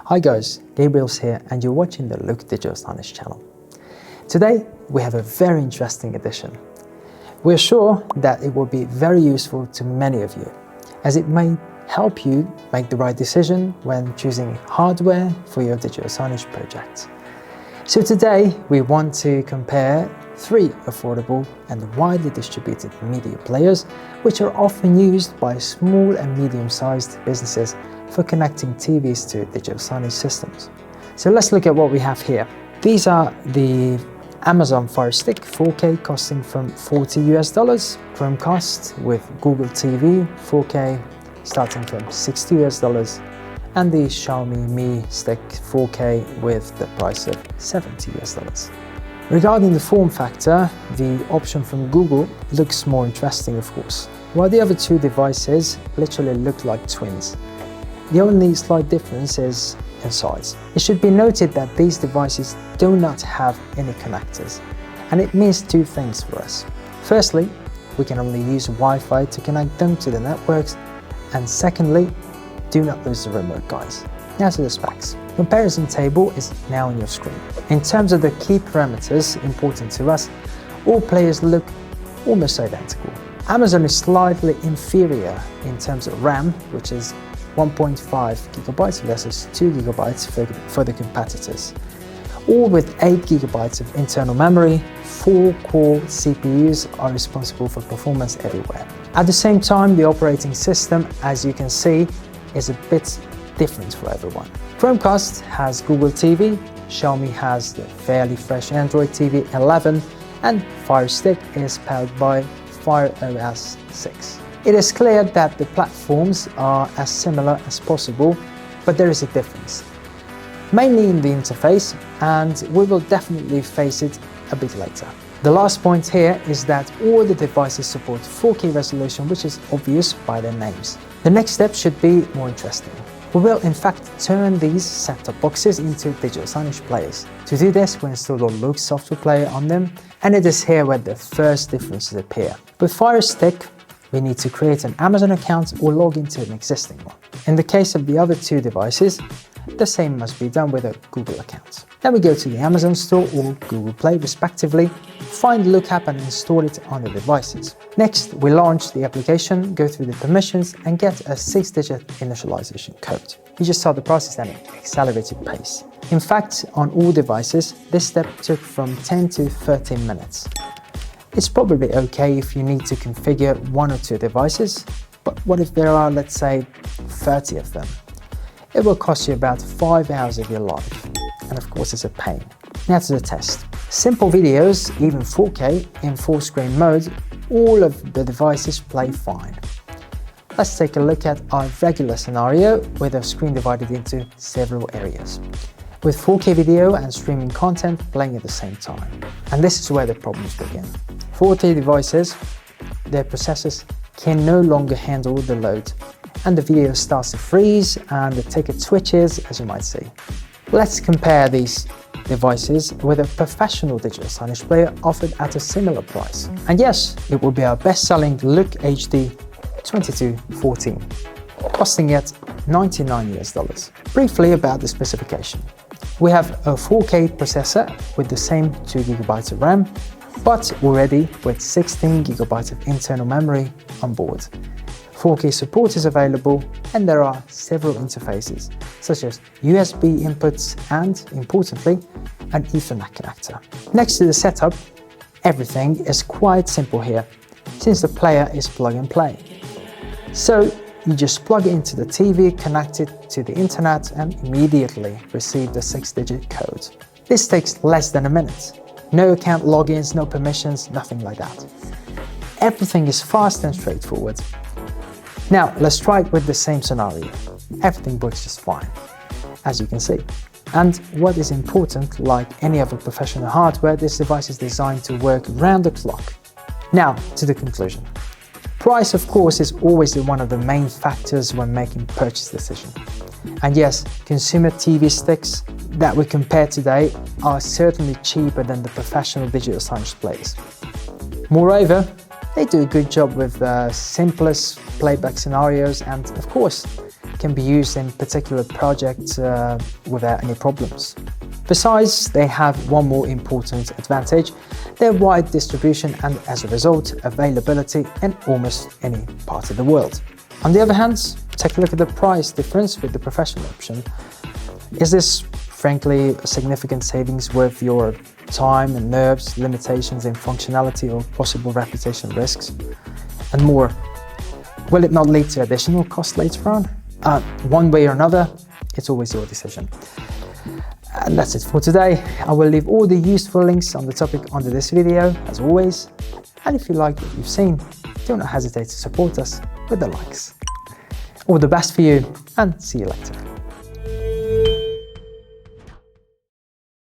Hi guys, Gabriel's here and you're watching the Look Digital Signage channel. Today we have a very interesting edition. We're sure that it will be very useful to many of you, as it may help you make the right decision when choosing hardware for your digital signage project. So today we want to compare 3 affordable and widely distributed media players which are often used by small and medium-sized businesses for connecting TVs to digital signage systems. So let's look at what we have here. These are the Amazon Fire Stick 4K costing from $40 US, Chromecast with Google TV 4K starting from $60 US, and the Xiaomi Mi Stick 4K with the price of $70 US. Regarding the form factor, the option from Google looks more interesting, of course, while the other 2 devices literally look like twins. The only slight difference is in size. It should be noted that these devices do not have any connectors, and it means 2 things for us. Firstly, we can only use Wi-Fi to connect them to the networks, and secondly, do not lose the remote, guys. Now to the specs. Comparison table is now on your screen. In terms of the key parameters important to us, all players look almost identical. Amazon is slightly inferior in terms of RAM, which is 1.5 GB versus 2 GB for the competitors. All with 8 GB of internal memory, 4 core CPUs are responsible for performance everywhere. At the same time, the operating system, as you can see, is a bit different for everyone. Chromecast has Google TV, Xiaomi has the fairly fresh Android TV 11, and Fire Stick is powered by Fire OS 6. It is clear that the platforms are as similar as possible, but there is a difference, mainly in the interface, and we will definitely face it a bit later. The last point here is that all the devices support 4K resolution, which is obvious by their names. The next step should be more interesting. We will in fact turn these set-top boxes into digital signage players. To do this, we install the Look software player on them, and it is here where the first differences appear. With Fire Stick, we need to create an Amazon account or log into an existing one. In the case of the other 2 devices, the same must be done with a Google account. Then we go to the Amazon Store or Google Play respectively, find the Look app and install it on the devices. Next, we launch the application, go through the permissions and get a 6-digit initialization code. You just start the process at an accelerated pace. In fact, on all devices, this step took from 10 to 13 minutes. It's probably okay if you need to configure 1 or 2 devices, but what if there are, let's say, 30 of them? It will cost you about 5 hours of your life, and of course it's a pain. Now to the test. Simple videos, even 4K in full screen mode, all of the devices play fine. Let's take a look at our regular scenario with a screen divided into several areas, with 4K video and streaming content playing at the same time. And this is where the problems begin. 4K devices, their processors can no longer handle the load, and the video starts to freeze and the ticket switches, as you might see. Let's compare these devices with a professional digital signage player offered at a similar price. And yes, it will be our best-selling Look HD 2214, costing it $99 US. Briefly about the specification. We have a 4K processor with the same 2 GB of RAM, but already with 16 GB of internal memory on board. 4K support is available, and there are several interfaces, such as USB inputs and, importantly, an Ethernet connector. Next to the setup, everything is quite simple here, since the player is plug and play. So you just plug it into the TV, connect it to the internet, and immediately receive the 6-digit code. This takes less than a minute. No account logins, no permissions, nothing like that. Everything is fast and straightforward. Now, let's try it with the same scenario. Everything works just fine, as you can see. And what is important, like any other professional hardware, this device is designed to work round the clock. Now, to the conclusion. Price, of course, is always one of the main factors when making purchase decision. And yes, consumer TV sticks that we compare today are certainly cheaper than the professional digital signage players. Moreover, they do a good job with simplest playback scenarios, and of course, can be used in particular projects without any problems. Besides, they have one more important advantage: their wide distribution and, as a result, availability in almost any part of the world. On the other hand, take a look at the price difference with the professional option. Is this, frankly, a significant savings worth your time and nerves, limitations in functionality or possible reputation risks? And more, will it not lead to additional cost later on? One way or another, it's always your decision. And that's it for today. I will leave all the useful links on the topic under this video, as always. And if you like what you've seen, do not hesitate to support us with the likes. All the best for you, and see you later.